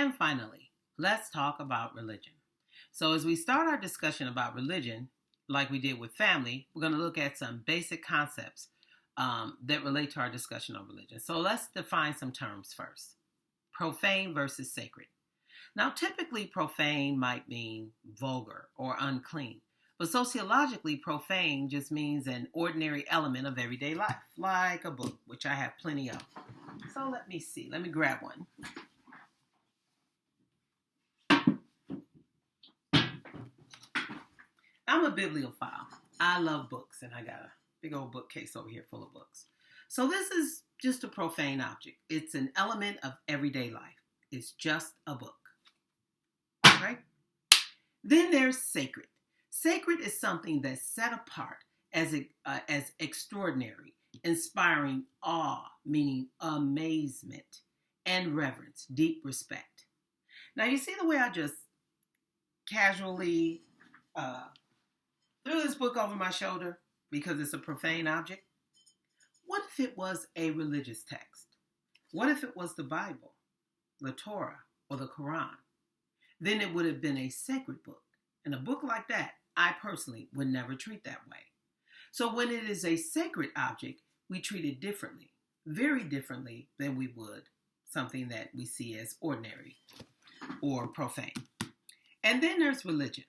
And finally, let's talk about religion. So, as we start our discussion about religion, like we did with family, we're going to look at some basic concepts that relate to our discussion on religion. So, let's define some terms first. Profane versus sacred. Now, typically, profane might mean vulgar or unclean, but sociologically, profane just means an ordinary element of everyday life, like a book, which I have plenty of. So, let me see. Let me grab one. I'm a bibliophile. I love books, and I got a big old bookcase over here full of books. So this is just a profane object. It's an element of everyday life. It's just a book. Right? Then there's sacred. Sacred is something that's set apart as extraordinary, inspiring awe, meaning amazement, and reverence, deep respect. Now you see the way I just casually threw this book over my shoulder because it's a profane object? What if it was a religious text? What if it was the Bible, the Torah, or the Quran? Then it would have been a sacred book. And a book like that, I personally would never treat that way. So when it is a sacred object, we treat it differently, very differently than we would something that we see as ordinary or profane. And then there's religion.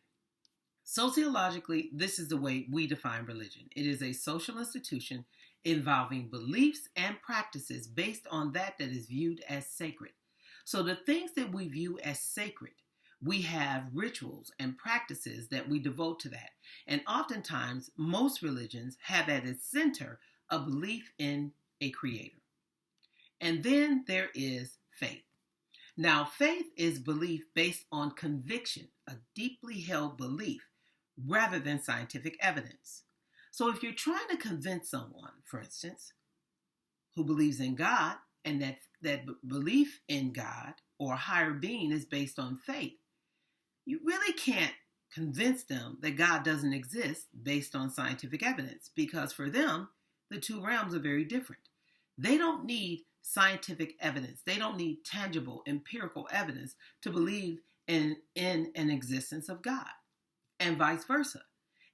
Sociologically, this is the way we define religion. It is a social institution involving beliefs and practices based on that is viewed as sacred. So the things that we view as sacred, we have rituals and practices that we devote to that. And oftentimes, most religions have at its center a belief in a creator. And then there is faith. Now, faith is belief based on conviction, a deeply held belief, rather than scientific evidence. So if you're trying to convince someone, for instance, who believes in God, and that belief in God or a higher being is based on faith, you really can't convince them that God doesn't exist based on scientific evidence, because for them, the two realms are very different. They don't need scientific evidence. They don't need tangible, empirical evidence to believe in an existence of God, and vice versa.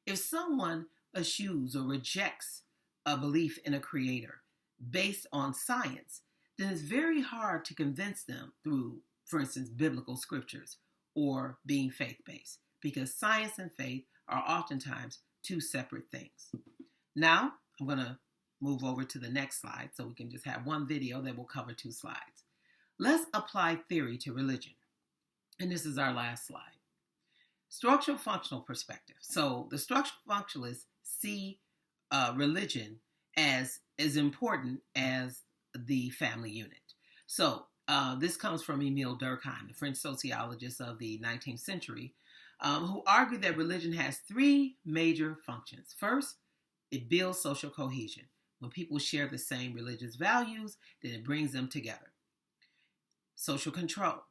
If someone eschews or rejects a belief in a creator based on science, then it's very hard to convince them through, for instance, biblical scriptures or being faith-based, because science and faith are oftentimes two separate things. Now, I'm going to move over to the next slide so we can just have one video that will cover two slides. Let's apply theory to religion. And this is our last slide. Structural functional perspective. So the structural functionalists see religion as important as the family unit. So this comes from Emile Durkheim, the French sociologist of the 19th century, who argued that religion has three major functions. First, it builds social cohesion. When people share the same religious values, then it brings them together. Social control.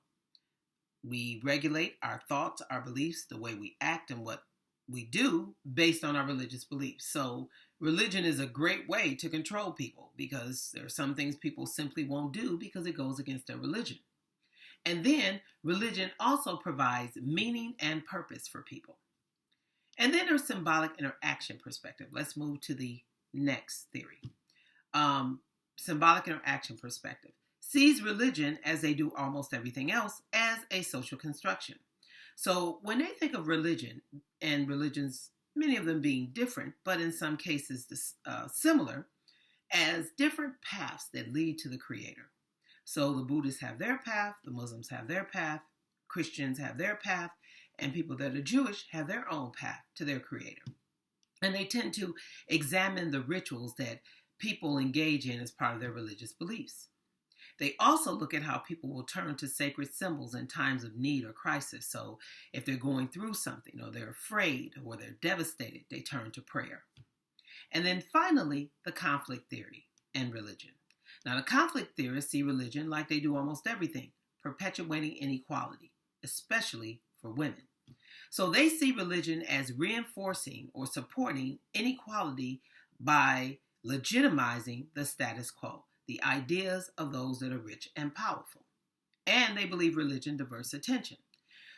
We regulate our thoughts, our beliefs, the way we act, and what we do based on our religious beliefs. So religion is a great way to control people, because there are some things people simply won't do because it goes against their religion. And then religion also provides meaning and purpose for people. And then there's symbolic interaction perspective. Let's move to the next theory. Symbolic interaction perspective sees religion, as they do almost everything else, as a social construction. So when they think of religion, and religions, many of them being different, but in some cases similar, as different paths that lead to the Creator. So the Buddhists have their path, the Muslims have their path, Christians have their path, and people that are Jewish have their own path to their Creator. And they tend to examine the rituals that people engage in as part of their religious beliefs. They also look at how people will turn to sacred symbols in times of need or crisis. So if they're going through something, or they're afraid, or they're devastated, they turn to prayer. And then finally, the conflict theory and religion. Now, the conflict theorists see religion like they do almost everything, perpetuating inequality, especially for women. So they see religion as reinforcing or supporting inequality by legitimizing the status quo, the ideas of those that are rich and powerful. And they believe religion diverts attention.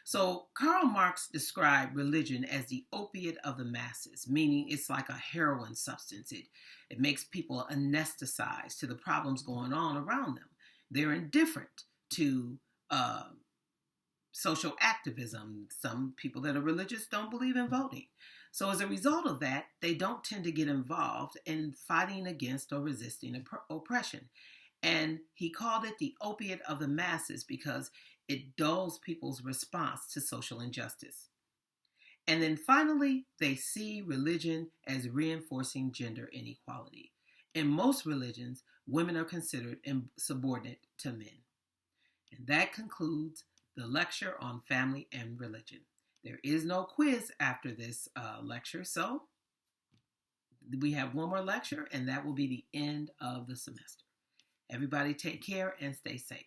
So Karl Marx described religion as the opiate of the masses, meaning it's like a heroin substance. It makes people anesthetized to the problems going on around them. They're indifferent to social activism. Some people that are religious don't believe in voting. So as a result of that, they don't tend to get involved in fighting against or resisting oppression. And he called it the opiate of the masses because it dulls people's response to social injustice. And then finally, they see religion as reinforcing gender inequality. In most religions, women are considered subordinate to men. And that concludes the lecture on family and religion. There is no quiz after this lecture, so we have one more lecture, and that will be the end of the semester. Everybody take care and stay safe.